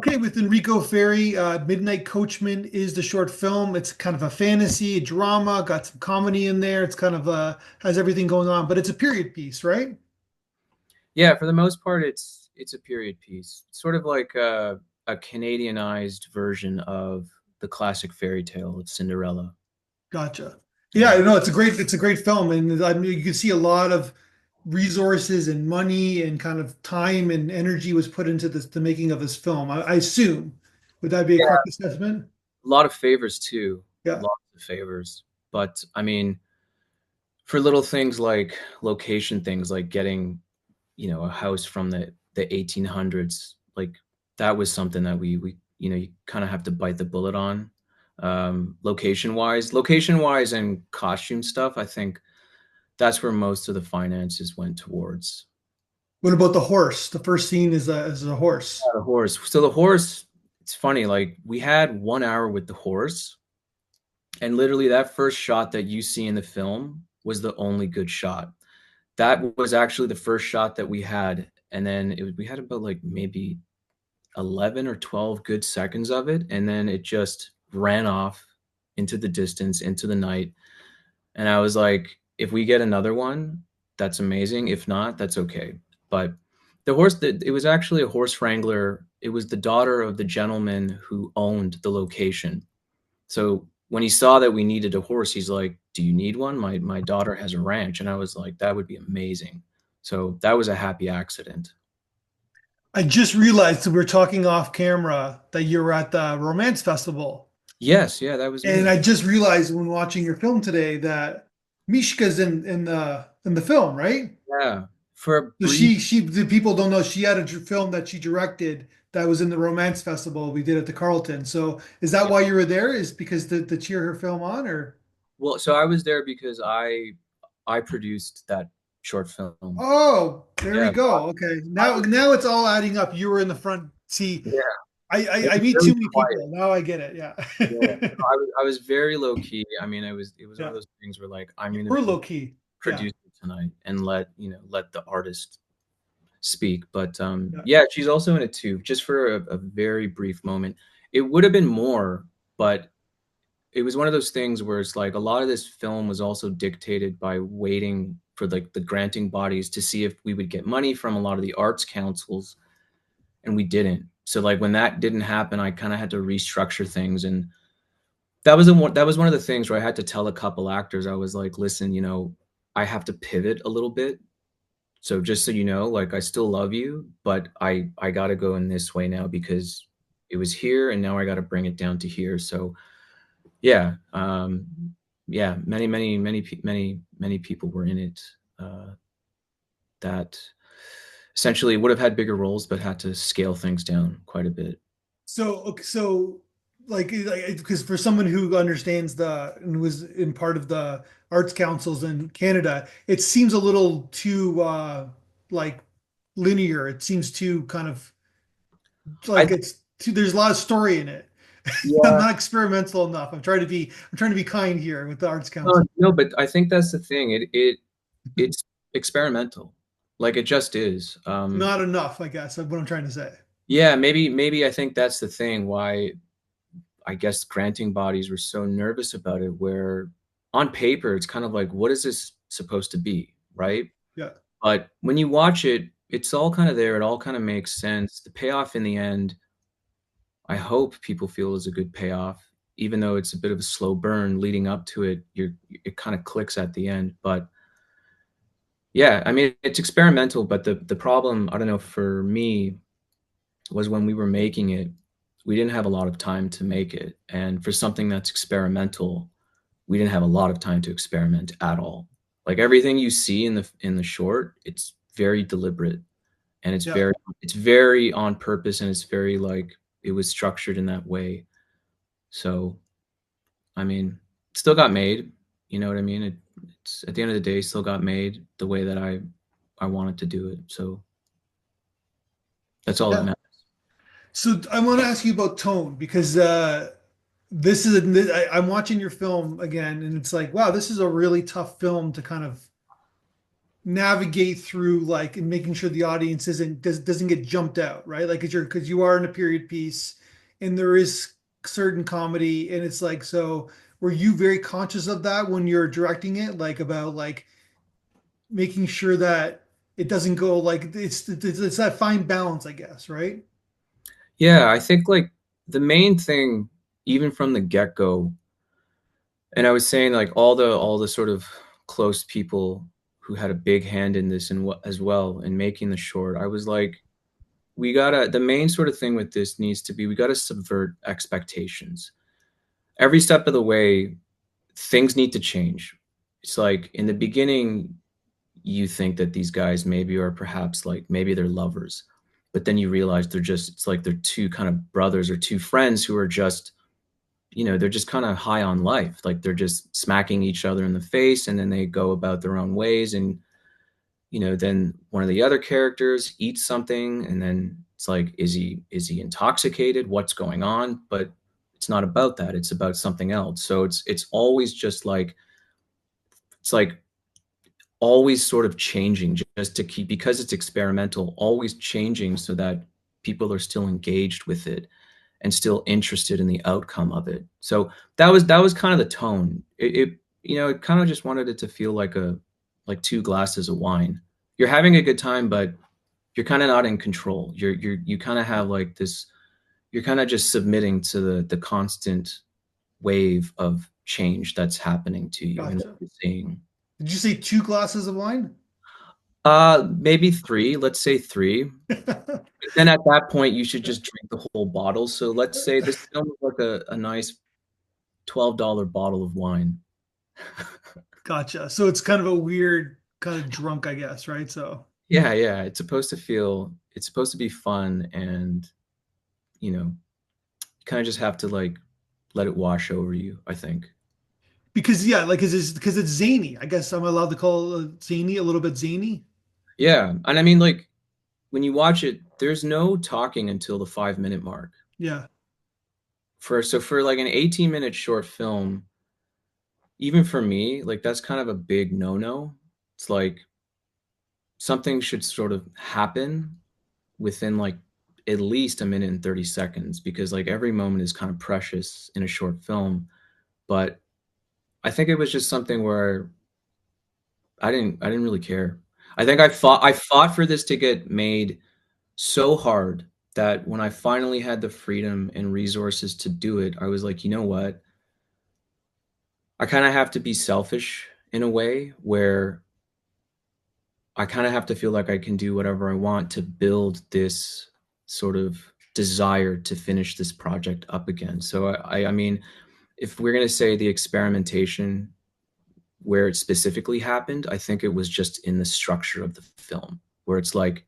Okay, with Enrico Ferri, Midnight Coachman is the short film. It's kind of a fantasy, a drama, got some comedy in there. It's kind of has everything going on, but it's a period piece, right? Yeah, for the most part, it's a period piece, sort of like a Canadianized version of the classic fairy tale of Cinderella. Gotcha. Yeah, Yeah, no, it's a great film, and I mean you can see a lot of resources and money and kind of time and energy was put into the making of this film. I assume. Would that be a yeah, correct assessment? a lot of favors too, Yeah. lots of favors. But I mean, for little things like location things, like getting a house from the 1800s, like that was something that we you kind of have to bite the bullet on. Location wise and costume stuff, I think that's where most of the finances went towards. What about the horse? The first scene is a horse. The horse. So the horse, it's funny, like we had 1 hour with the horse, and literally that first shot that you see in the film was the only good shot. That was actually the first shot that we had, and then we had about like maybe 11 or 12 good seconds of it, and then it just ran off into the distance, into the night. And I was like, if we get another one, that's amazing. If not, that's okay. But the horse that it was actually a horse wrangler. It was the daughter of the gentleman who owned the location. So when he saw that we needed a horse, he's like, "Do you need one? My daughter has a ranch." And I was like, "That would be amazing." So that was a happy accident. I just realized that we are talking off camera that you were at the romance festival. Yes, yeah, that was And me. I just realized when watching your film today that Mishka's in the film, right? Yeah, for a So brief. she the people don't know she had a film that she directed that was in the romance festival we did at the Carlton. So is that Yeah. why you were there? Is because to cheer her film on or Well, so I was there because I produced that short film. oh, there we Yeah, go. Okay. I Now it's all adding up. You were in the front. See, yeah, it I was meet really too many quiet. people. Now I get it. Yeah. Yeah, I was very low key. I mean, it was one Yeah. of those things where like I'm You gonna were be low key. Yeah. producer tonight and let the artist speak. But Yeah. yeah, she's also in it too, just for a very brief moment. It would have been more, but it was one of those things where it's like a lot of this film was also dictated by waiting for like the granting bodies to see if we would get money from a lot of the arts councils, and we didn't. So like when that didn't happen, I kind of had to restructure things, and that was one of the things where I had to tell a couple actors. I was like, listen, I have to pivot a little bit. So just so you know, like I still love you, but I got to go in this way now because it was here and now I got to bring it down to here. So yeah, yeah, many people were in it that essentially would have had bigger roles, but had to scale things down quite a bit. So, okay, so like because for someone who understands the and was in part of the arts councils in Canada, it seems a little too like linear. It seems too kind of I like it's too, there's a lot of story in it. I'm Yeah, not experimental enough. I'm trying to be kind here with the arts no, council. no, but I think that's the thing. It's experimental, like it just is. Not enough, I guess, is what I'm trying to say. Yeah, maybe I think that's the thing why I guess granting bodies were so nervous about it, where on paper it's kind of like, what is this supposed to be, right? Yeah. But when you watch it, it's all kind of there. It all kind of makes sense. The payoff in the end, I hope people feel is a good payoff, even though it's a bit of a slow burn leading up to it. It kind of clicks at the end. But yeah, I mean, it's experimental, but the problem, I don't know, for me was when we were making it, we didn't have a lot of time to make it. And for something that's experimental, we didn't have a lot of time to experiment at all. Like everything you see in the short, it's very deliberate and it's Yeah. very on purpose, and it's very like it was structured in that way. So, I mean, it still got made, you know what I mean? It's at the end of the day still got made the way that I wanted to do it. So, that's all that Yeah. matters. So I want to ask you about tone because I'm watching your film again, and it's like, wow, this is a really tough film to kind of navigate through like and making sure the audience doesn't get jumped out, right? Like because you are in a period piece and there is certain comedy and it's like so were you very conscious of that when you're directing it, like about like making sure that it doesn't go like it's that fine balance, I guess, right? Yeah, I think like the main thing, even from the get-go, and I was saying like all the sort of close people who had a big hand in this and as well in making the short, I was like, we gotta the main sort of thing with this needs to be we gotta subvert expectations. Every step of the way, things need to change. It's like in the beginning, you think that these guys maybe are perhaps like maybe they're lovers, but then you realize they're just it's like they're two kind of brothers or two friends who are just they're just kind of high on life. Like they're just smacking each other in the face and then they go about their own ways. And, then one of the other characters eats something and then it's like, is he intoxicated? What's going on? But it's not about that. It's about something else. So it's always just like, it's like always sort of changing just to keep, because it's experimental, always changing so that people are still engaged with it and still interested in the outcome of it. So that was kind of the tone. It kind of just wanted it to feel like two glasses of wine. You're having a good time, but you're kind of not in control. You kind of have like this. You're kind of just submitting to the constant wave of change that's happening to you and that Gotcha. you're seeing. Did you say two glasses of wine? Maybe three. Let's say three. Then at that point, you should just drink the whole bottle. So let's say this film is like a nice $12 bottle of wine. Gotcha. So it's kind of a weird kind of drunk, I guess, right? So Yeah, yeah. It's supposed to be fun and, you kind of just have to like let it wash over you, I think. because yeah, like because it's zany. I guess I'm allowed to call it zany, a little bit zany. Yeah. And I mean, like, when you watch it, there's no talking until the 5 minute mark. Yeah. For like an 18-minute short film, even for me, like that's kind of a big no-no. It's like something should sort of happen within like at least a minute and 30 seconds because like every moment is kind of precious in a short film. But I think it was just something where I didn't really care. I think I fought for this to get made so hard that when I finally had the freedom and resources to do it, I was like, you know what? I kind of have to be selfish in a way where I kind of have to feel like I can do whatever I want to build this sort of desire to finish this project up again. So I mean, if we're going to say the experimentation where it specifically happened, I think it was just in the structure of the film where it's like,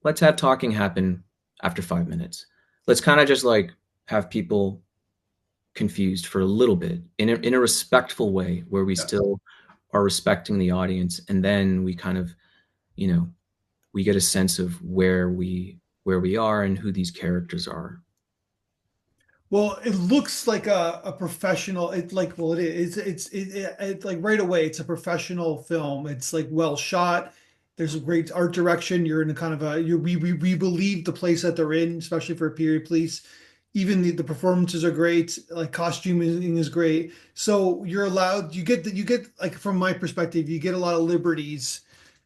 let's have talking happen after 5 minutes. Let's kind of just like have people confused for a little bit in a respectful way where we Yeah. still are respecting the audience. And then we kind of, you know, we get a sense of where we are and who these characters are. Well, it looks like a professional. It like well, it is. It's like right away. It's a professional film. It's like well shot. There's a great art direction. You're in a kind of a you we believe the place that they're in, especially for a period piece. Even the performances are great. Like costuming is great. So you're allowed. You get like from my perspective, you get a lot of liberties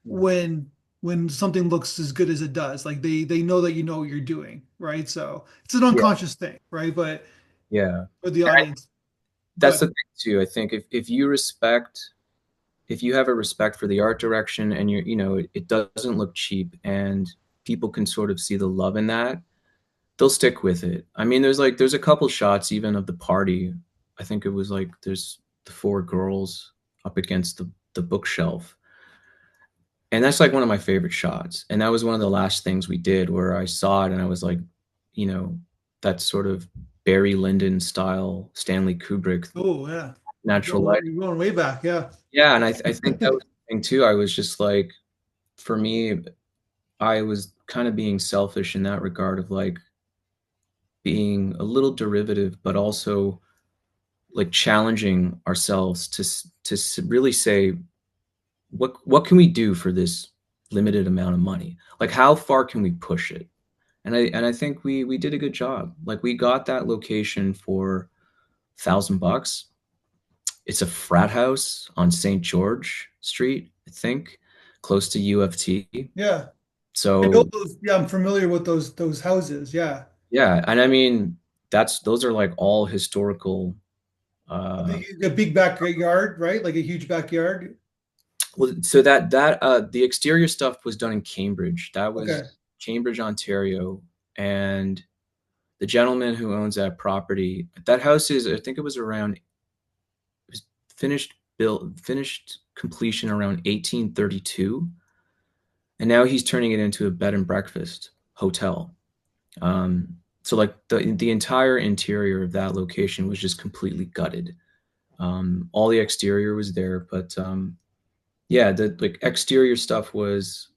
Yeah. when something looks as good as it does. Like they know that you know what you're doing, right? So it's an Yeah. unconscious thing, right? But Yeah. for the And audience, go that's the ahead. thing too. I think if you have a respect for the art direction and it doesn't look cheap and people can sort of see the love in that, they'll stick with it. I mean, there's a couple shots even of the party. I think it was like there's the four girls up against the bookshelf. And that's like one of my favorite shots. And that was one of the last things we did where I saw it and I was like, you know, that sort of Barry Lyndon style Stanley Kubrick Oh yeah, natural light. you're going way back. Yeah. Yeah, and I think that was the thing too. I was just like, for me, I was kind of being selfish in that regard of like being a little derivative, but also like challenging ourselves to really say what can we do for this limited amount of money? Like how far can we push it? And I think we did a good job. Like we got that location for $1,000. It's a frat house on St. George Street, I think, close to U of T. Yeah. I know So those, yeah, I'm familiar with those houses. Yeah. yeah, and I mean that's those are like all historical. A big backyard, right? Like a huge backyard. Well, so the exterior stuff was done in Cambridge. That was Okay. Cambridge, Ontario, and the gentleman who owns that property, that house is, I think it was around, it was finished completion around 1832, and now he's turning it into a bed and breakfast hotel. So like the entire interior of that location was just completely gutted. All the exterior was there, but yeah, the like exterior stuff was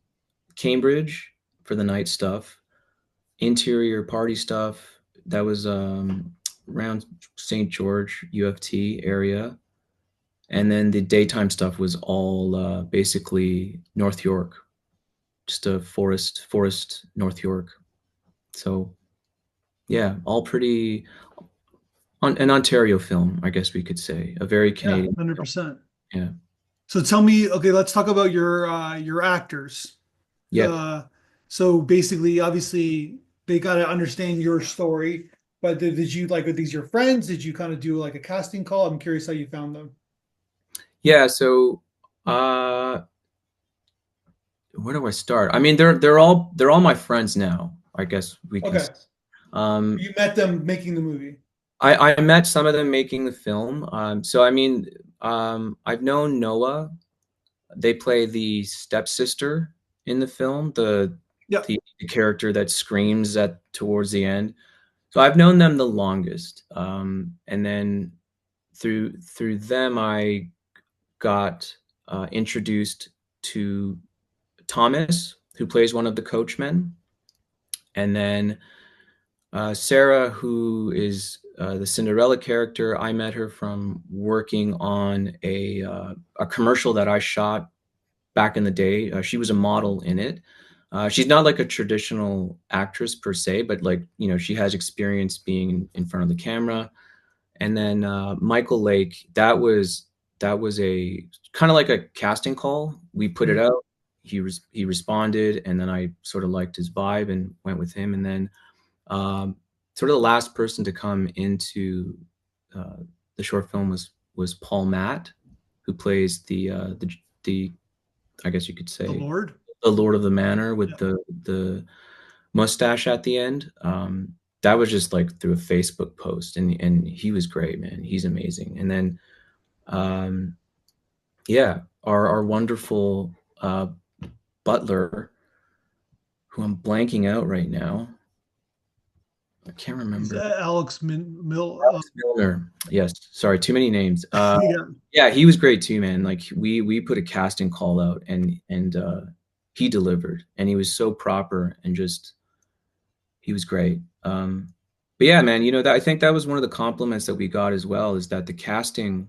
Cambridge for the night stuff, interior party stuff that was around St. George U of T area, and then the daytime stuff was all basically North York, just a forest North York. So yeah, all pretty an Ontario film, I guess we could say, a very Yeah, Canadian film. 100%. Yeah, So tell me, okay, let's talk about your actors. yeah, Uh, so basically, obviously, they got to understand your story. But did you like, are these your friends? Did you kind of do like a casting call? I'm curious how you found them. yeah. So uh, where do I start? I mean, they're all my friends now. I guess we can. Okay, Um, you met them making the movie. I met some of them making the film. So I mean, I've known Noah. They play the stepsister in the film, Yeah. the character that screams at towards the end. So I've known them the longest. And then through them, I got introduced to Thomas, who plays one of the coachmen, and then Sarah, who is the Cinderella character. I met her from working on a commercial that I shot back in the day. She was a model in it. She's not like a traditional actress per se, but like she has experience being in front of the camera. And then Michael Lake, that was a kind of like a casting call. We put it Mhm. out. He responded, and then I sort of liked his vibe and went with him. And then um, sort of the last person to come into uh, the short film was Paul Matt, who plays the I guess you could The say Lord. the Lord of the Manor with Yeah. the mustache at the end. That was just like through a Facebook post, and he was great, man. He's amazing. And then um, yeah, our wonderful butler, who I'm blanking out right now. I can't He's remember. Alex Mill. Alex Milner. Yes, sorry, too many names. Yeah. Yeah, he was great too, man. Like we put a casting call out, and he delivered, and he was so proper and just he was great. But yeah, man, that I think that was one of the compliments that we got as well is that the casting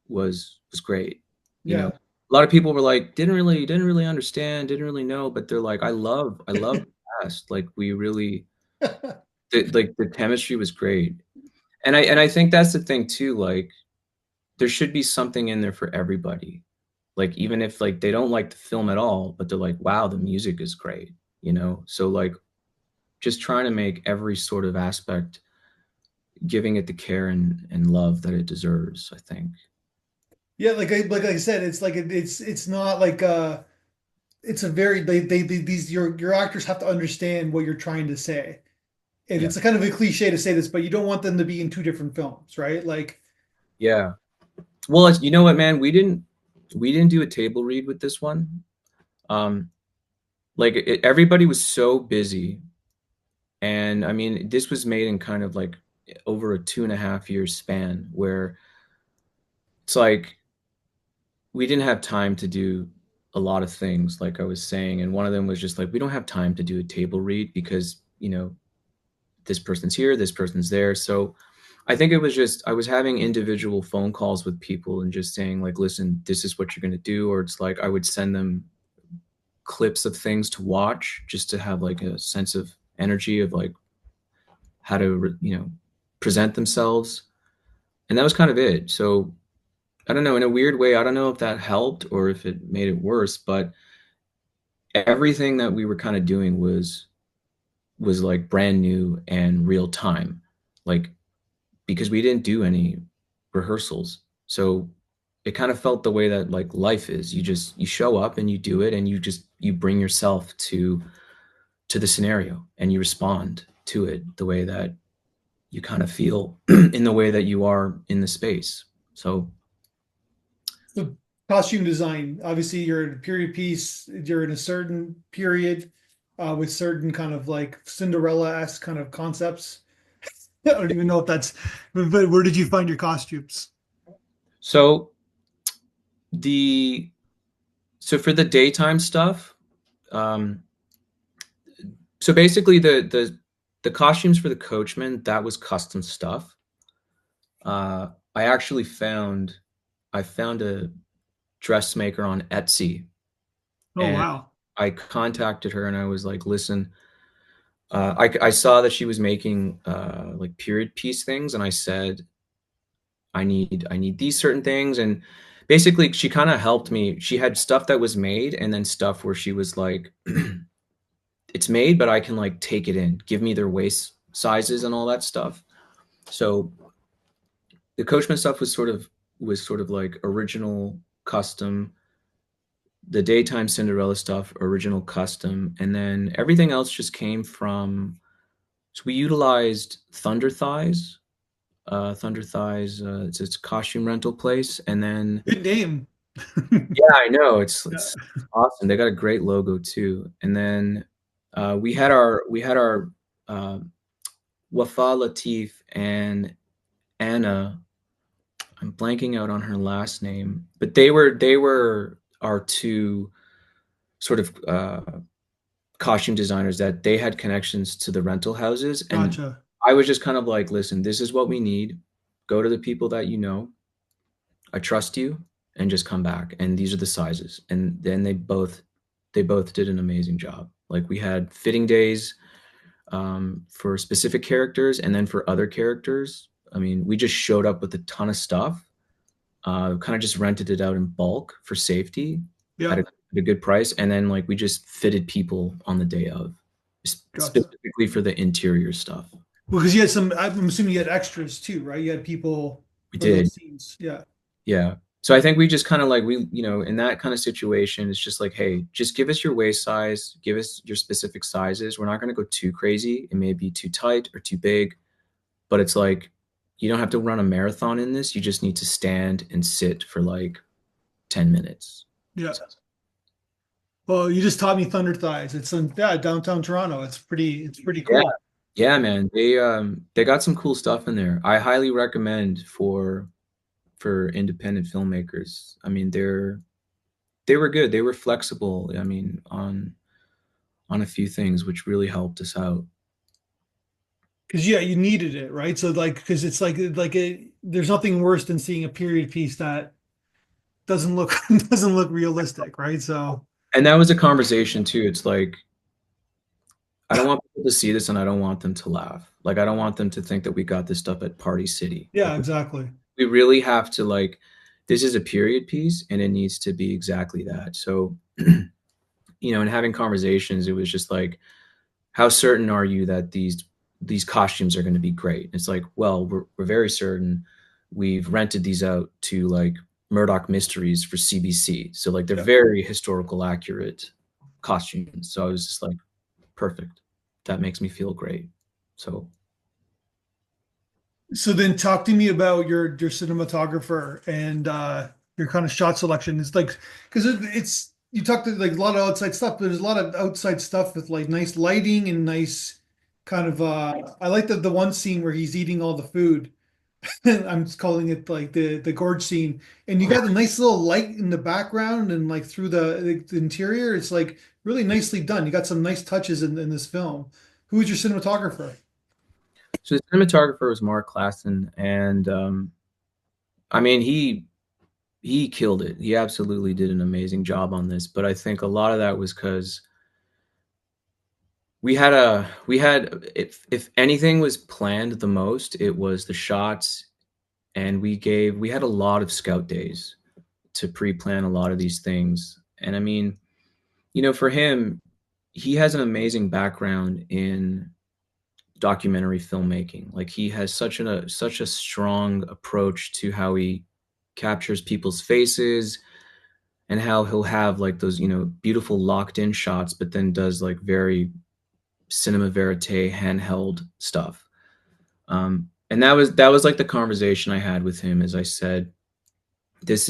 was great. A Yeah. lot of people were like, didn't really understand, didn't really know, but they're like, I love the cast. Like we really like the chemistry was great. And I think that's the thing too, like there should be something in there for everybody. Like even if like they don't like the film at all, but they're like, wow, the music is great. So like just trying to make every sort of aspect giving it the care and love that it deserves, I think. Yeah, like I said, it's like it's not like it's a very these your actors have to understand what you're trying to say. And Yeah. it's a kind of a cliche to say this, but you don't want them to be in two different films, right? Like, Yeah. Well, you know what, man? We didn't do a table read with this one. Um, like everybody was so busy, and I mean, this was made in kind of like over a 2.5 year span, where it's like we didn't have time to do a lot of things, like I was saying, and one of them was just like we don't have time to do a table read because this person's here, this person's there, so I think it was just I was having individual phone calls with people and just saying like, listen, this is what you're gonna do, or it's like I would send them clips of things to watch just to have like a sense of energy of like how to present themselves, and that was kind of it. So I don't know, in a weird way, I don't know if that helped or if it made it worse, but everything that we were kind of doing was like brand new and real time, like because we didn't do any rehearsals. So it kind of felt the way that like life is. You show up and you do it, and you bring yourself to the scenario and you respond to it the way that you kind of feel in the way that you are in the space. So So costume design, obviously you're in a period piece, you're in a certain period with certain kind of like Cinderella-esque kind of concepts. I don't even know if that's, but where did you find your costumes? so the so for the daytime stuff, um, so basically the costumes for the coachmen, that was custom stuff. I actually found a dressmaker on Etsy, Oh, and wow. I contacted her and I was like, listen, I saw that she was making like period piece things, and I said, I need these certain things, and basically she kind of helped me. She had stuff that was made, and then stuff where she was like, it's made, but I can like take it in, give me their waist sizes and all that stuff. So the Coachman stuff was sort of like original custom. The daytime Cinderella stuff, original custom, and then everything else just came from. So we utilized Thunder Thighs. Thunder Thighs, it's a costume rental place, and then Good name. yeah, I know it's Yeah. awesome. They got a great logo too, and then we had our uh, Wafa Latif and Anna. I'm blanking out on her last name, but they were our two sort of costume designers that they had connections to the rental houses, and Gotcha. I was just kind of like, listen, this is what we need. Go to the people that you know. I trust you, and just come back. And these are the sizes. And then they both did an amazing job. Like we had fitting days for specific characters, and then for other characters. I mean, we just showed up with a ton of stuff. Kind of just rented it out in bulk for safety at Yeah. a good price, and then like we just fitted people on the day of, Gotcha. specifically for the interior stuff. Well, because you had some, I'm assuming you had extras too, right? You had people We for those did. scenes. Yeah. Yeah. So I think we just kind of like in that kind of situation, it's just like, hey, just give us your waist size, give us your specific sizes. We're not going to go too crazy. It may be too tight or too big, but it's like you don't have to run a marathon in this. You just need to stand and sit for like 10 minutes. Yeah. So, Well, you just taught me Thunder Thighs. It's in, yeah, downtown Toronto. It's pretty yeah. cool. Yeah, man. They got some cool stuff in there. I highly recommend for independent filmmakers. I mean, they were good. They were flexible. I mean, on a few things, which really helped us out. Because yeah, you needed it, right? So like, because it's there's nothing worse than seeing a period piece that doesn't look doesn't look realistic, right? So And that was a conversation too. It's like I don't want people to see this, and I don't want them to laugh. Like I don't want them to think that we got this stuff at Party City. yeah, Like exactly. we really have to like this is a period piece, and it needs to be exactly that. So, in having conversations, it was just like, how certain are you that these costumes are going to be great? It's like, well, we're very certain. We've rented these out to like Murdoch Mysteries for CBC, so like they're Yeah. very historical accurate costumes. So I was just like, perfect. That makes me feel great. So So then talk to me about your cinematographer and your kind of shot selection. It's like because it's you talked to like a lot of outside stuff, but there's a lot of outside stuff with like nice lighting and nice kind of I like the one scene where he's eating all the food. I'm just calling it like the gorge scene, and you got a nice little light in the background and like through the interior. It's like really nicely done. You got some nice touches in this film. Who was your cinematographer? So the cinematographer was Mark Klassen, and I mean he killed it. He absolutely did an amazing job on this. But I think a lot of that was because we had if anything was planned the most, it was the shots, and we had a lot of scout days to pre-plan a lot of these things. And I mean, for him, he has an amazing background in documentary filmmaking. Like he has such a strong approach to how he captures people's faces, and how he'll have like those, beautiful locked in shots, but then does like very cinema verite handheld stuff. And that was like the conversation I had with him. As I said, this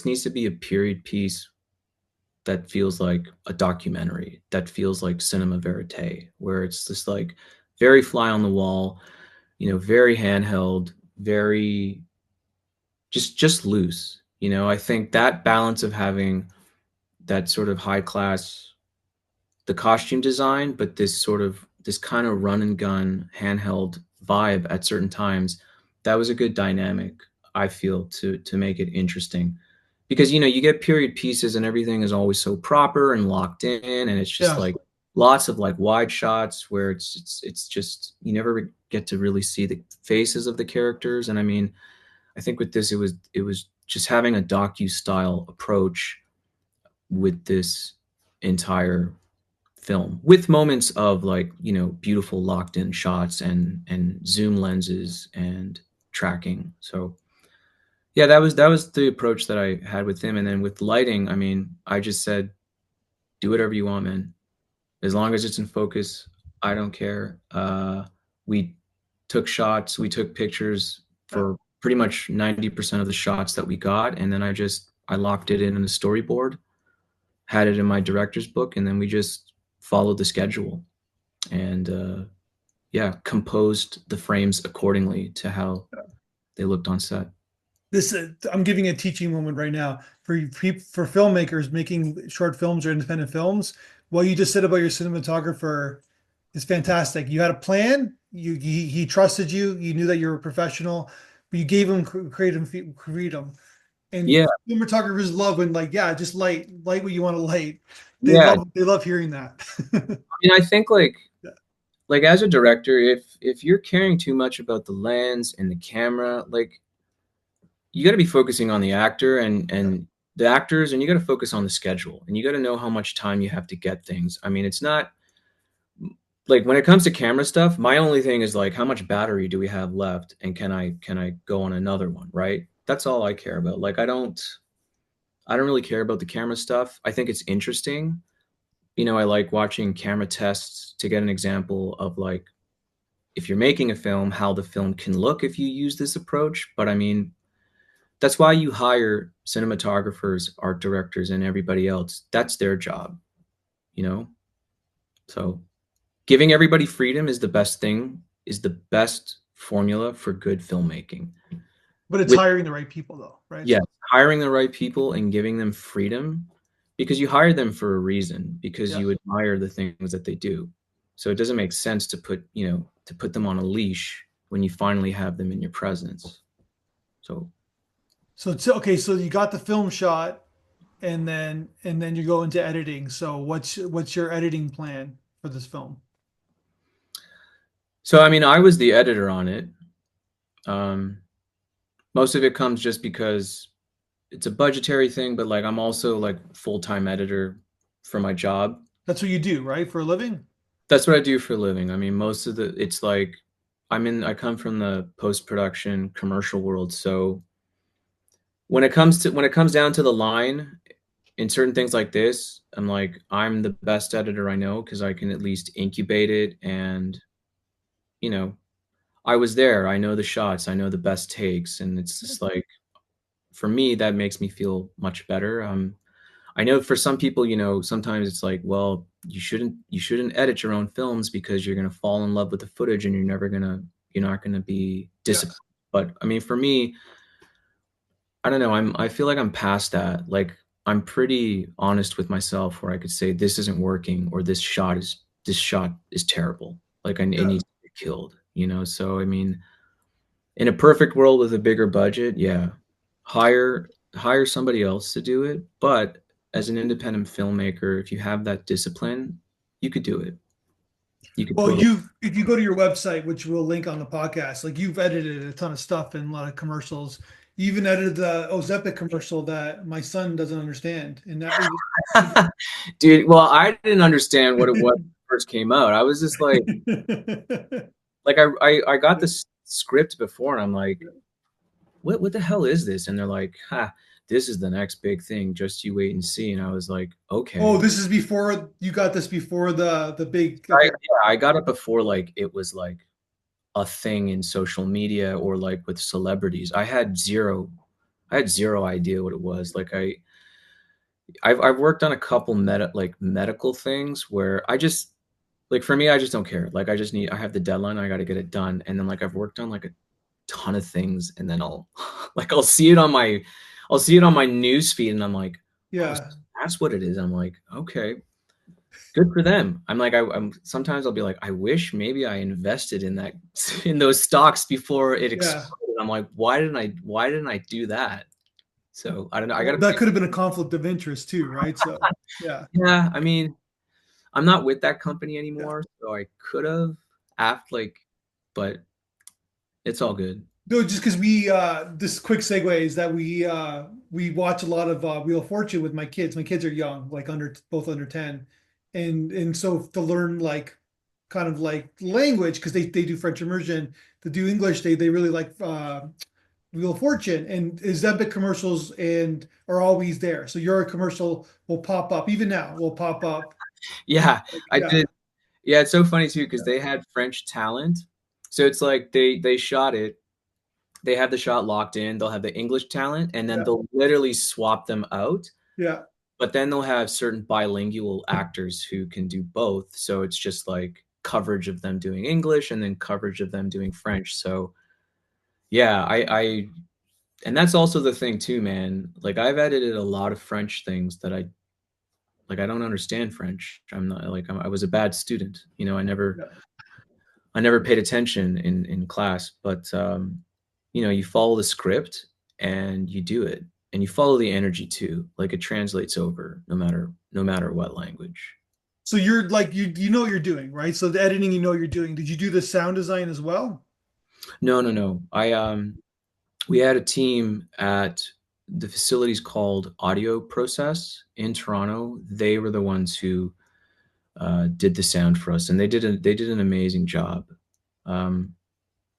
needs to be a period piece that feels like a documentary, that feels like cinema verite, where it's just like very fly on the wall, very handheld, very just loose. I think that balance of having that sort of high class, the costume design, but this kind of run and gun handheld vibe at certain times, that was a good dynamic, I feel, to make it interesting. Because you get period pieces and everything is always so proper and locked in, and it's just Yeah. like lots of like wide shots where it's just you never get to really see the faces of the characters. And I mean, I think with this it was just having a docu style approach with this entire film, with moments of like beautiful locked in shots and zoom lenses and tracking. So yeah, that was the approach that I had with him. And then with lighting, I mean, I just said, do whatever you want, man, as long as it's in focus. I don't care. We we took pictures Yeah. for pretty much 90% of the shots that we got, and then I locked it in a storyboard, had it in my director's book, and then we just followed the schedule. And yeah, composed the frames accordingly to how they looked on set. This I'm giving a teaching moment right now for filmmakers making short films or independent films. What you just said about your cinematographer is fantastic. You had a plan. He trusted you. You knew that you were a professional, but you gave him creative freedom. And Yeah, cinematographers love when, like, yeah, just light what you want to light. yeah. They love hearing that. I mean, I think Yeah. like as a director, if you're caring too much about the lens and the camera, like you got to be focusing on the actor and the actors, and you got to focus on the schedule, and you got to know how much time you have to get things. I mean, it's not like when it comes to camera stuff, my only thing is like how much battery do we have left, and can I go on another one, right? That's all I care about. Like I don't really care about the camera stuff. I think it's interesting. I like watching camera tests to get an example of like if you're making a film, how the film can look if you use this approach. But I mean, that's why you hire cinematographers, art directors, and everybody else. That's their job, you know? So giving everybody freedom is the best thing, is the best formula for good filmmaking. But it's With, hiring the right people, though, right? yeah, So hiring the right people and giving them freedom, because you hire them for a reason, because yeah. you admire the things that they do. So it doesn't make sense to put them on a leash when you finally have them in your presence. So So it's okay. So you got the film shot, and then you go into editing. So what's your editing plan for this film? So I mean, I was the editor on it. Um, Most of it comes just because it's a budgetary thing, but like I'm also like full-time editor for my job. That's what you do, right, for a living? That's what I do for a living. I mean, most of the it's like I come from the post-production commercial world, so when it comes down to the line in certain things like this, I'm the best editor I know because I can at least incubate it. And you know, I was there. I know the shots. I know the best takes, and it's just like for me that makes me feel much better. I know for some people, sometimes it's like, well, you shouldn't edit your own films because you're gonna fall in love with the footage and you're not gonna be disciplined. Yes. But I mean, for me, I don't know. I feel like I'm past that. Like I'm pretty honest with myself where I could say this isn't working or this shot is terrible. Like it Yeah. needs to be killed. you know? So, I mean, in a perfect world with a bigger budget, yeah, hire somebody else to do it. But as an independent filmmaker, if you have that discipline, you could do it. You could Well, totally. if you go to your website, which we'll link on the podcast, like you've edited a ton of stuff and a lot of commercials. You even edited the Ozempic commercial that my son doesn't understand, and that was Dude, well, I didn't understand what it was when it first came out. I was just like I got this script before, and I'm like, what the hell is this? And they're like, ha, this is the next big thing. Just you wait and see. And I was like, Oh, okay. this is before you got this before the big. Okay, I got it before like it was like a thing in social media or like with celebrities. I had zero idea what it was. Like I've worked on a couple medical things where I just like for me I just don't care. Like I have the deadline, I got to get it done. And then like I've worked on like a ton of things and then I'll like I'll see it on my news feed and I'm like, oh, yeah, that's what it is. I'm like, okay, good for them. I'm like, I'm sometimes I'll be like, I wish maybe I invested in that in those stocks before it yeah. exploded. I'm like, why didn't I do that? So I don't know. I Well, got to that could have been a conflict of interest too, right? So, yeah, yeah. I mean, I'm not with that company yeah. anymore, so I could have apt like, but it's all good. No, just because we this quick segue is that we watch a lot of Wheel of Fortune with my kids. My kids are young, like under both under 10. And so to learn like kind of like language, because they do French immersion, to do English, they really like Wheel of Fortune and Ozempic commercials and are always there. So your commercial will pop up, even now will pop up. Yeah, Like, I yeah, did. Yeah, it's so funny too because yeah, they had French talent. So it's like they shot it. They have the shot locked in. They'll have the English talent, and then yeah, they'll literally swap them out. yeah. But then they'll have certain bilingual actors who can do both. So it's just like coverage of them doing English and then coverage of them doing French. So yeah, and that's also the thing too, man. Like I've edited a lot of French things that I don't understand French. I'm not like I was a bad student. You know, Yeah. I never paid attention in class, but you know, you follow the script and you do it, and you follow the energy too. Like it translates over no matter what language. So you're like you know what you're doing, right? So the editing you know you're doing. Did you do the sound design as well? No, no, no. We had a team at the facilities called Audio Process in Toronto. They were the ones who did the sound for us, and they did an amazing job. Um,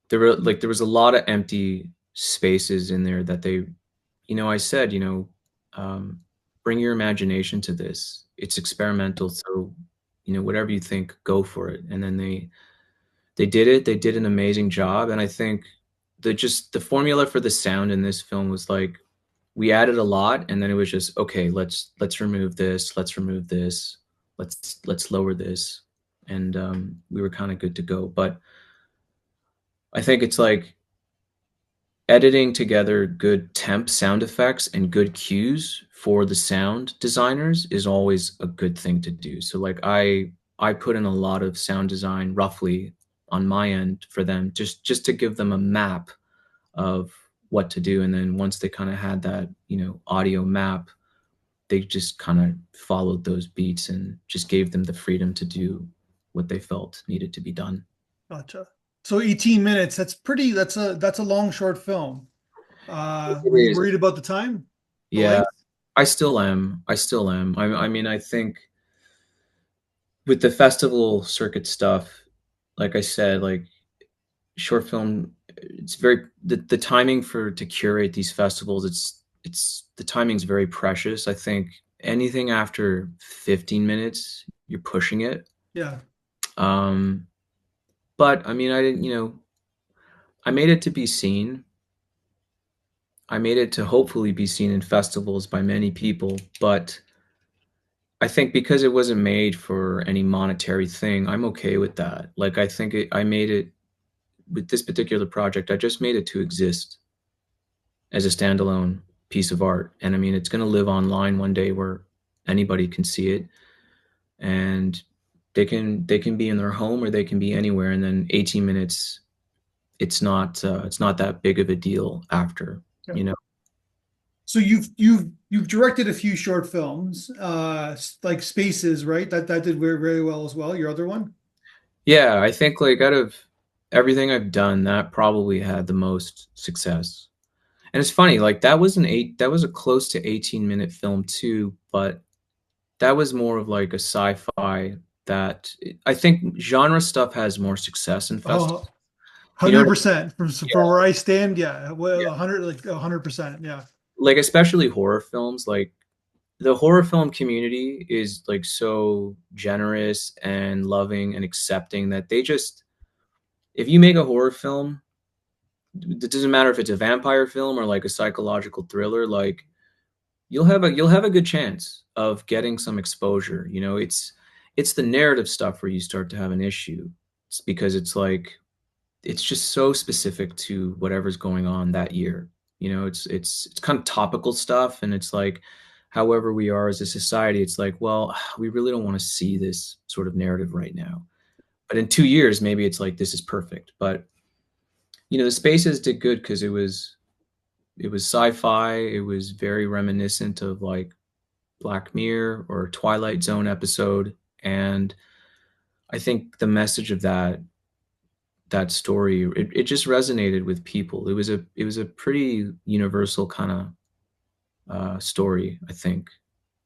there was a lot of empty spaces in there that they, you know, I said, you know, um, bring your imagination to this. It's experimental, so you know, whatever you think, go for it. And then they did it. They did an amazing job, and I think the formula for the sound in this film was like we added a lot, and then it was just okay. Let's remove this. Let's remove this. Let's lower this, and we were kind of good to go. But I think it's like editing together good temp sound effects and good cues for the sound designers is always a good thing to do. So like I put in a lot of sound design roughly on my end for them just to give them a map of what to do, and then once they kind of had that, you know, audio map, they just kind of followed those beats and just gave them the freedom to do what they felt needed to be done. Gotcha. So 18 minutes, that's a long short film. It Were you is. worried about the time? The Yeah, length? I still am. I still am. I mean, I think with the festival circuit stuff, like I said, like short film, it's very the timing for to curate these festivals. It's the timing's very precious. I think anything after 15 minutes, you're pushing it. Yeah. Um, but I mean, I didn't. You know, I made it to be seen. I made it to hopefully be seen in festivals by many people, but I think because it wasn't made for any monetary thing, I'm okay with that. Like I made it with this particular project. I just made it to exist as a standalone piece of art, and I mean it's going to live online one day where anybody can see it, and they can be in their home or they can be anywhere. And then 18 minutes. it's not that big of a deal after, Yeah. you know. So you've directed a few short films, like Spaces, right? That did very very well as well. Your other one. Yeah, I think like out of everything I've done, that probably had the most success. And it's funny, like that was a close to 18-minute film too, but that was more of like a sci-fi that I think genre stuff has more success in festivals. Oh, You know, 100% from yeah, where I stand. Yeah, well, yeah. 100 like 100%. Yeah. Like especially horror films, like the horror film community is like so generous and loving and accepting that they just if you make a horror film, it doesn't matter if it's a vampire film or like a psychological thriller, like you'll have a good chance of getting some exposure. You know, it's the narrative stuff where you start to have an issue. It's because it's like it's just so specific to whatever's going on that year. You know, it's kind of topical stuff, and it's like however we are as a society, it's like, well, we really don't want to see this sort of narrative right now. But in 2 years, maybe it's like this is perfect. But you know, the spaces did good because it was sci-fi. It was very reminiscent of like Black Mirror or Twilight Zone episode, and I think the message of that story it just resonated with people. It was a pretty universal kind of story, I think.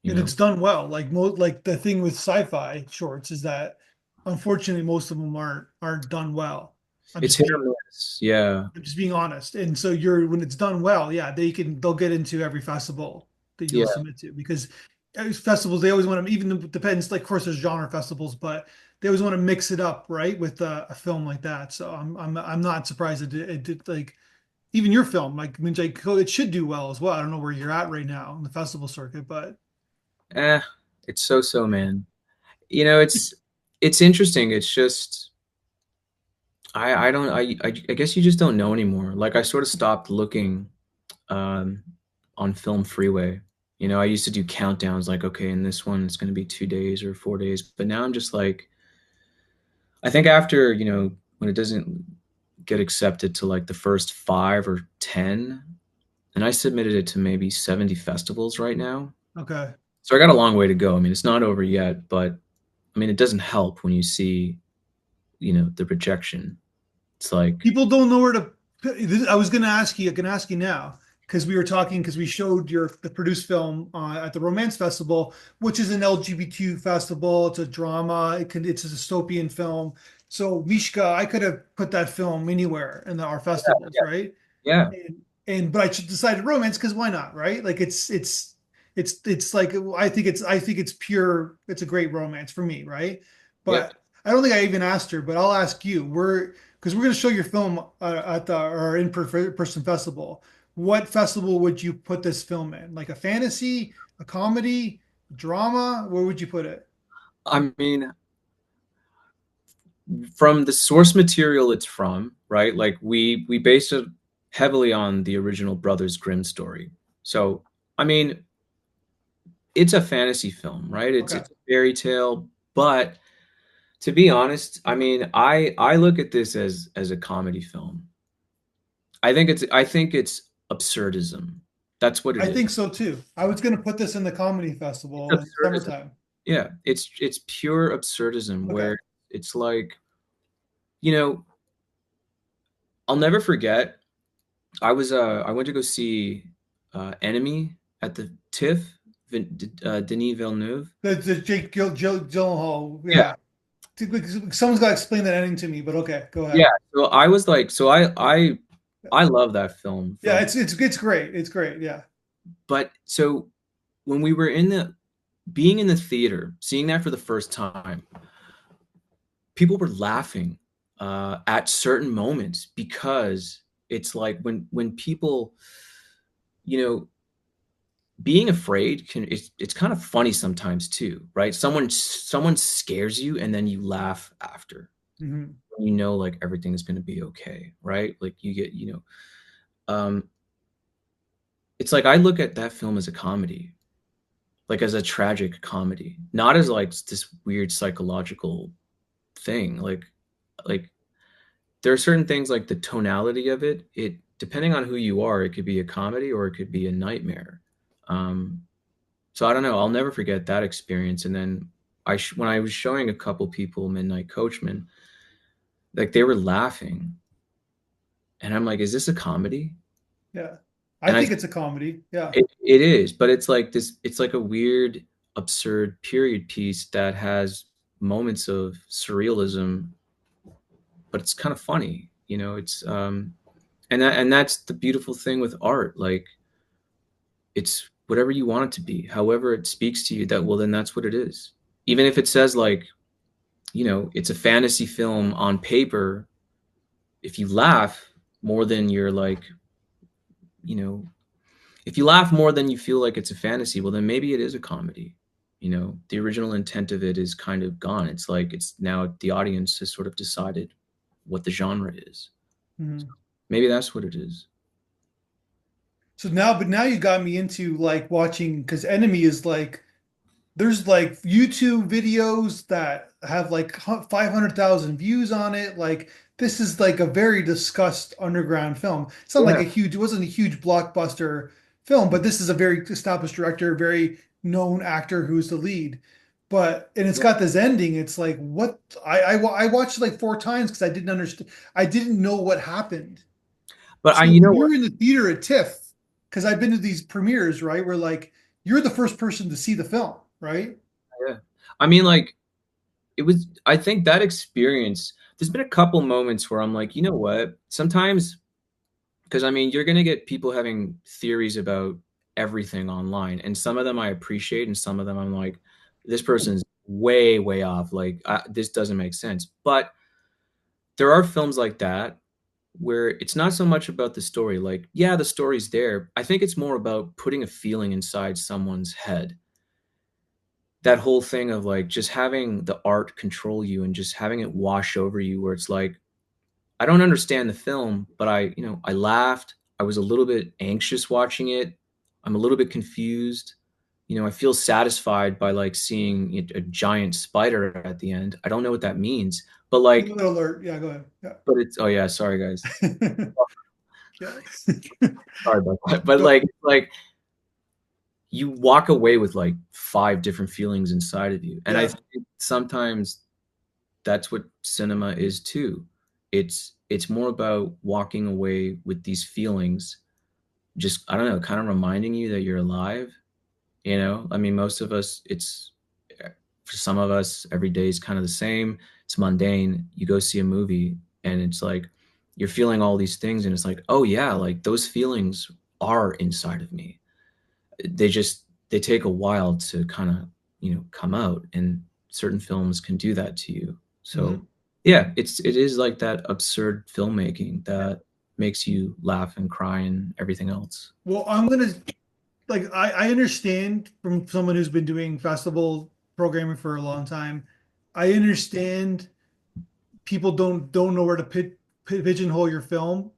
You And know, it's done well. Like the thing with sci-fi shorts is that unfortunately most of them aren't done well. I'm it's just hit or being miss. Yeah, I'm just being honest. And so you're when it's done well, yeah, they'll get into every festival that you'll yeah, submit to because festivals they always want to even it depends like of course there's genre festivals, but they always want to mix it up, right, with a film like that. So I'm not surprised it did like even your film like I mean like it should do well as well. I don't know where you're at right now in the festival circuit, but eh, it's so so, man. You know, it's interesting. It's just I don't I guess you just don't know anymore. Like I sort of stopped looking um, on Film Freeway. You know, I used to do countdowns like, okay, in this one it's going to be 2 days or 4 days. But now I'm just like, I think after, you know, when it doesn't get accepted to like the first 5 or 10, and I submitted it to maybe 70 festivals right now. okay. So I got a long way to go. I mean, it's not over yet, but I mean, it doesn't help when you see, you know, the rejection. It's like, People don't know where to. I was going to ask you. I can ask you now because we were talking because we showed the produced film at the Romance Festival, which is an LGBT festival. It's a drama. It's a dystopian film. So Mishka, I could have put that film anywhere in our festivals, yeah, right? yeah, And but I decided romance because why not, right? Like it's like I think it's pure. It's a great romance for me, right? yeah. But I don't think I even asked her, but I'll ask you. We're going to show your film at our in-person festival. What festival would you put this film in? Like a fantasy, a comedy, drama? Where would you put it? I mean, from the source material it's from, right? Like we based it heavily on the original Brothers Grimm story. So, I mean, it's a fantasy film, right? Okay. It's a fairy tale, but to be honest, I mean, I look at this as a comedy film. I think it's absurdism. That's what it I is. think so too. I was going to put this in the comedy It's festival in absurdism. summertime. Yeah, it's pure absurdism Okay. where it's like, you know, I'll never forget I went to go see Enemy at the TIFF, Denis Villeneuve. The Jake Gyllenhaal. Yeah, Yeah. Someone's got to explain that ending to me, but okay, go yeah. ahead. So I was like, I love that film Yeah, from, it's great. It's great. Yeah. but so when we were in the being in the theater, seeing that for the first time, people were laughing at certain moments because it's like when people, you know, being afraid can it's kind of funny sometimes too, right? Someone scares you and then you laugh after. Mhm. You know, like everything is going to be okay, right? Like you get, um it's like I look at that film as a comedy, like as a tragic comedy, not as like this weird psychological thing. Like there are certain things like the tonality of it. It depending on who you are, it could be a comedy or it could be a nightmare. Um, so I don't know. I'll never forget that experience. And then when I was showing a couple people Midnight Coachman, like they were laughing, and I'm like, "Is this a comedy?" Yeah. I And I think it's a comedy. Yeah. it is, but it's like this. It's like a weird, absurd period piece that has moments of surrealism, but it's kind of funny. It's and that's the beautiful thing with art. Like it's whatever you want it to be, however it speaks to you. Then that's what it is. Even if it says like it's a fantasy film on paper. If you laugh more than you're like you know if you laugh more than you feel like it's a fantasy, well, then maybe it is a comedy. The original intent of it is kind of gone. It's like it's now the audience has sort of decided what the genre is. So Mhm. maybe that's what it is. So now, but now you got me into like watching because Enemy is like there's like YouTube videos that have like 500,000 views on it. Like this is like a very discussed underground film. It's not like Yeah. it wasn't a huge blockbuster film, but this is a very established director, very known actor who's the lead. And it's Yeah. got this ending. It's like what I watched it like four times because I didn't understand. I didn't know what happened. But So you know when what? you're in the theater at TIFF, because I've been to these premieres, right? Where like you're the first person to see the film, right? Yeah. I mean, like I think that experience, there's been a couple moments where I'm like, you know what? Sometimes, because I mean, you're going to get people having theories about everything online, and some of them I appreciate, and some of them I'm like, this person's way, way off. Like, this doesn't make sense. But there are films like that where it's not so much about the story. Like, yeah, the story's there. I think it's more about putting a feeling inside someone's head. That whole thing of like just having the art control you and just having it wash over you, where it's like, I don't understand the film, but I laughed. I was a little bit anxious watching it. I'm a little bit confused. I feel satisfied by like seeing a giant spider at the end. I don't know what that means, but like, Spoiler alert. Yeah, go ahead. but it's, oh yeah, sorry guys. Yeah. Yeah. Sorry about that. But No. like you walk away with like five different feelings inside of you. And I Yeah. think sometimes that's what cinema is too. It's more about walking away with these feelings, just I don't know, kind of reminding you that you're alive. I mean, most of us, it's for some of us, every day is kind of the same. It's mundane. You go see a movie, and it's like you're feeling all these things, and it's like, oh yeah, like those feelings are inside of me. They take a while to kind of come out, and certain films can do that to you. So Mhm. yeah, it is like that absurd filmmaking Yeah. that makes you laugh and cry and everything else. Well, I'm gonna like I understand from someone who's been doing festival programming for a long time. I understand people don't know where to pigeonhole your film,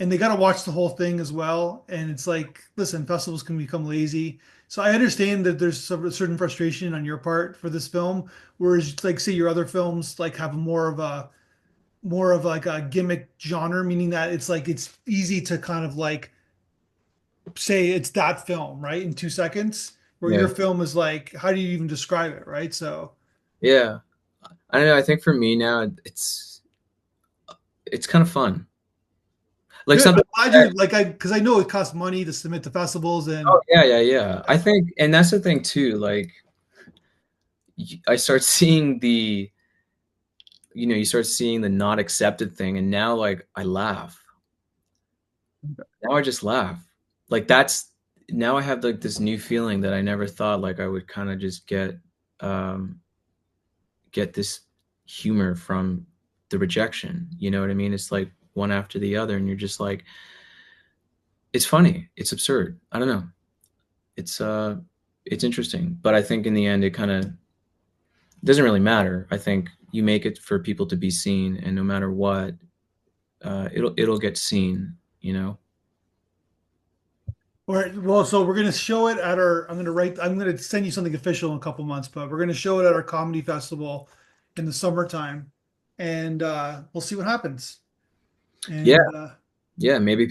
and they got to watch the whole thing as well. And it's like, listen, festivals can become lazy. So I understand that there's a certain frustration on your part for this film, whereas like say your other films like have more of like a gimmick genre, meaning that it's like it's easy to kind of like say it's that film, right? In 2 seconds, where your Yeah. film is like, how do you even describe it, right? So Yeah. I don't know. I think for me now, it's kind of fun. Like good. I'm something. glad you're like because I know it costs money to submit to festivals and Oh yeah, yeah, yeah. I think, and that's the thing too. Like I start seeing you start seeing the not accepted thing, and now like I laugh. Now I just laugh. Like that's now I have like this new feeling that I never thought like I would kind of just um get this humor from the rejection. You know what I mean? It's like one after the other, and you're just like, it's funny, it's absurd. I don't know. It's uh it's interesting. But I think in the end it kind of doesn't really matter. I think you make it for people to be seen, and no matter what, it'll get seen. all right. Well, so we're gonna show it at our. I'm gonna send you something official in a couple months, but we're gonna show it at our comedy festival in the summertime, and we'll see what happens. Yeah, And yeah. Maybe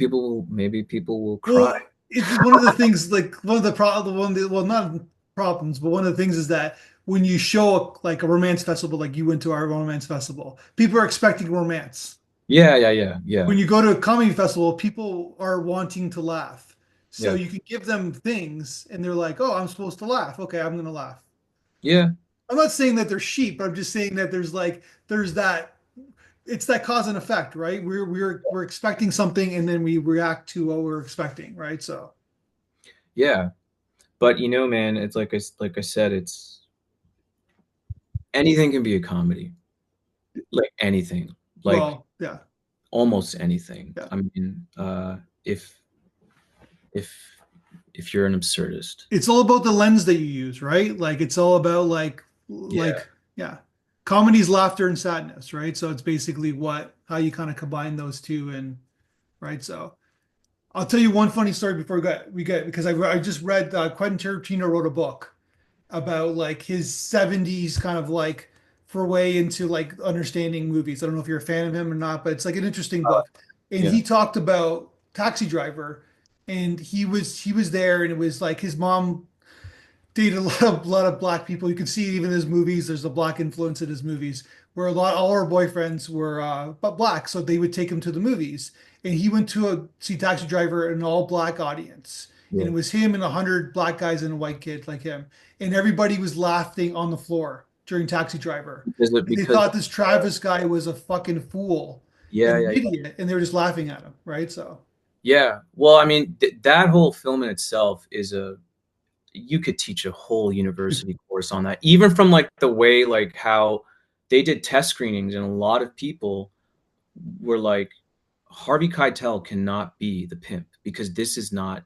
people will cry. well, it's one of the things like one of the problem one of the, well not problems, but one of the things is that when you show like a romance festival, like you went to our romance festival, people are expecting romance. Yeah, yeah, yeah, yeah, When you go to a comedy festival, people are wanting to laugh. So yeah, you can give them things and they're like, "Oh, I'm supposed to laugh. Okay, I'm going to laugh." yeah, I'm not saying that they're sheep. I'm just saying that there's that it's that cause and effect, right? We're expecting something and then we react to what we're expecting, right? So, yeah. But man, it's like I said, it's anything can be a comedy, like anything, like well, yeah, almost anything. yeah. I mean, if if if you're an absurdist, It's all about the lens that you use, right? Like it's all about yeah, yeah. Comedy's laughter and sadness, right? So it's basically what how you kind of combine those two and right? So I'll tell you one funny story before we get because I just read Quentin Tarantino wrote a book about like his 70s kind of like for way into like understanding movies. I don't know if you're a fan of him or not, but it's like an interesting uh, book. And yeah, he talked about Taxi Driver and he was there and it was like his mom dated a lot of black people. You can see it even in his movies. There's a black influence in his movies, where all her boyfriends were but black, so they would take him to the movies. And he went to see Taxi Driver, an all black audience, and yeah. it was him and 100 black guys and a white kid like him, and everybody was laughing on the floor during Taxi Driver. And they Because thought this Travis guy was a fucking fool yeah, and an yeah, idiot, and they were just laughing at him, right? So yeah. Well, I mean, that whole film in itself is a you could teach a whole university course on that, even from like the way like how they did test screenings, and a lot of people were like, Harvey Keitel cannot be the pimp because this is not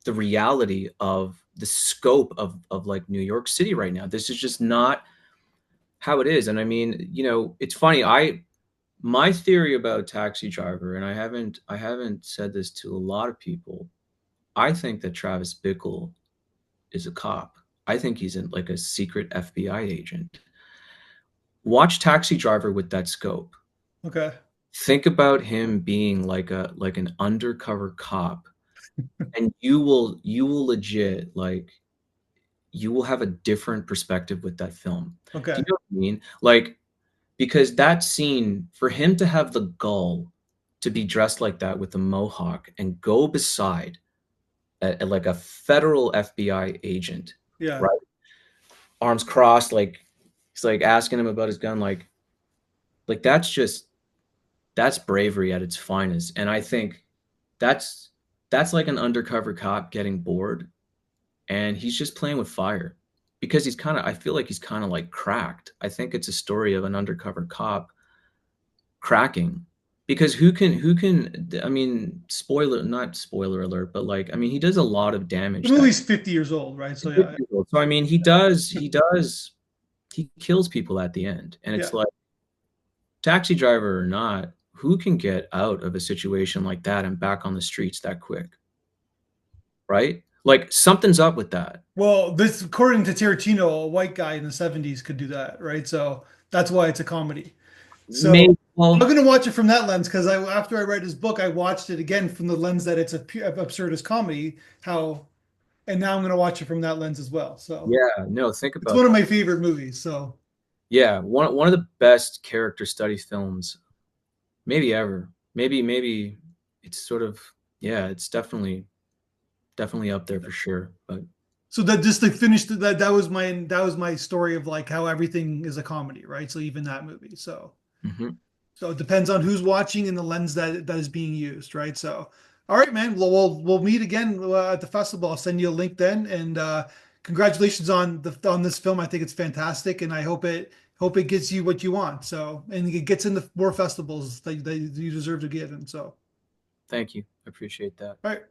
the reality of the scope of like New York City right now. This is just not how it is. And I mean, it's funny. My theory about Taxi Driver, and I haven't said this to a lot of people. I think that Travis Bickle is a cop. I think he's in like a secret FBI agent. Watch Taxi Driver with that scope. okay, Think about him being like an undercover cop, and you will legit like you will have a different perspective with that film. Do you okay, know what I mean? Like, because that scene, for him to have the gall to be dressed like that with a mohawk and go beside like a federal FBI agent, yeah. right? Arms crossed, like he's like asking him about his gun, like that's bravery at its finest. And I think that's that's like an undercover cop getting bored and he's just playing with fire because I feel like he's kind of like cracked. I think it's a story of an undercover cop cracking because who can I mean, spoiler not spoiler alert, but like I mean he does a lot of The damage that movie's 50 years old, right? So yeah, 50-year-old. So I mean he kills people at the end. And it's yeah. like taxi driver or not, who can get out of a situation like that and back on the streets that quick, right? Like something's up with that. Well, this according to Tarantino, a white guy in the 70s could do that, right? So that's why it's a comedy. So Maybe well, I'm gonna watch it from that lens because after I read his book, I watched it again from the lens that it's a pure absurdist comedy. How and now I'm gonna watch it from that lens as well. So yeah, no, think it's about one of that. my favorite movies. So Yeah, one of the best character study films maybe ever. Maybe it's sort of yeah, it's definitely up there for sure. But so that just to finish that was my story of like how everything is a comedy, right? So even that movie. mhm. So it depends on who's watching and the lens that is being used, right? So, all right, man. Well, we'll meet again at the festival. I'll send you a link then. And congratulations on this film. I think it's fantastic, and I hope it gets you what you want. So, and it gets into more festivals that you deserve to get in. So, Thank you. I appreciate that. all right.